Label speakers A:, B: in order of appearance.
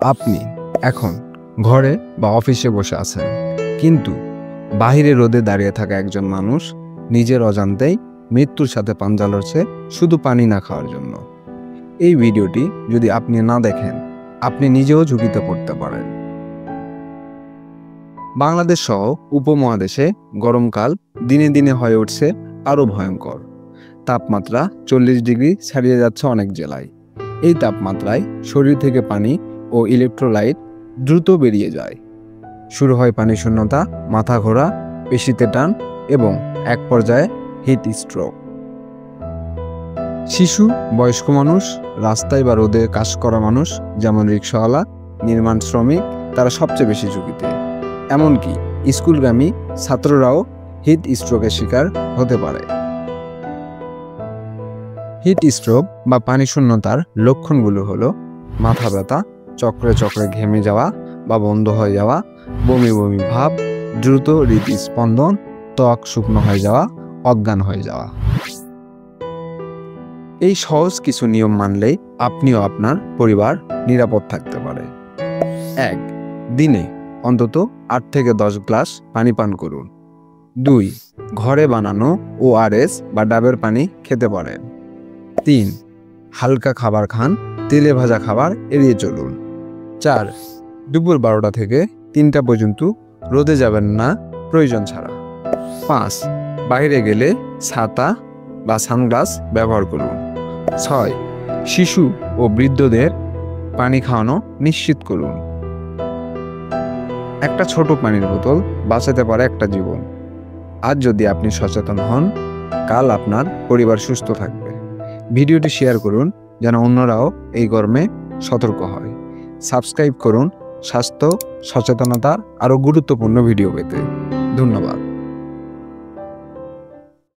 A: আপনি এখন ঘরে বা অফিসে বসে আছেন, কিন্তু বাহিরে রোদে দাঁড়িয়ে থাকা একজন মানুষ নিজের অজান্তেই মৃত্যুর সাথে পাঞ্জা লড়ছে শুধু পানি না খাওয়ার জন্য। এই ভিডিওটি যদি আপনি না দেখেন, আপনি নিজেও ঝুঁকিতে পড়তে পারেন। বাংলাদেশ সহ উপমহাদেশে গরমকাল দিনে দিনে হয়ে উঠছে আরও ভয়ঙ্কর। তাপমাত্রা 40 ডিগ্রি ছাড়িয়ে যাচ্ছে অনেক জেলায়। এই তাপমাত্রায় শরীর থেকে পানি ও ইলেকট্রোলাইট দ্রুত বেরিয়ে যায়। শুরু হয় পানি শূন্যতা, মাথা ঘোরা, পেশিতে টান এবং এক পর্যায়ে হিট স্ট্রোক। শিশু, বয়স্ক মানুষ, রাস্তায় বা রোদে কাজ করা মানুষ যেমন রিকশাওয়ালা, নির্মাণ শ্রমিক, তারা সবচেয়ে বেশি ঝুঁকিতে। এমনকি স্কুলগামী ছাত্ররাও হিট স্ট্রোকের শিকার হতে পারে। হিট স্ট্রোক বা পানি শূন্যতার লক্ষণগুলো হলো মাথা ব্যথা, চক্রে চক্রে ঘেমে যাওয়া বা বন্ধ হয়ে যাওয়া, বমি বমি ভাব, দ্রুত হৃদস্পন্দন, ত্বক শুকনো হয়ে যাওয়া, অজ্ঞান হয়ে যাওয়া। এই সহজ কিছু নিয়ম মানলেই আপনিও আপনার পরিবার নিরাপদ থাকতে পারে। 1. দিনে অন্তত 8 থেকে 10 গ্লাস পানি পান করুন। 2. ঘরে বানানো ORS বা ডাবের পানি খেতে পারেন। 3. হালকা খাবার খান, তেলে ভাজা খাবার এড়িয়ে চলুন। 4. দুপুর 12টা থেকে 3টা পর্যন্ত রোদে যাবেন না প্রয়োজন ছাড়া। 5. বাইরে গেলে ছাতা বা সানগ্লাস ব্যবহার করুন। 6. শিশু ও বৃদ্ধদের পানি খাওয়ানো নিশ্চিত করুন। একটা ছোট পানির বোতল বাঁচাতে পারে একটা জীবন। আজ যদি আপনি সচেতন হন, কাল আপনার পরিবার সুস্থ থাকবে। ভিডিওটি শেয়ার করুন যেন অন্যরাও এই গরমে সতর্ক হয়। সাবস্ক্রাইব করুন স্বাস্থ্য সচেতনতার আরও গুরুত্বপূর্ণ ভিডিও পেতে। ধন্যবাদ।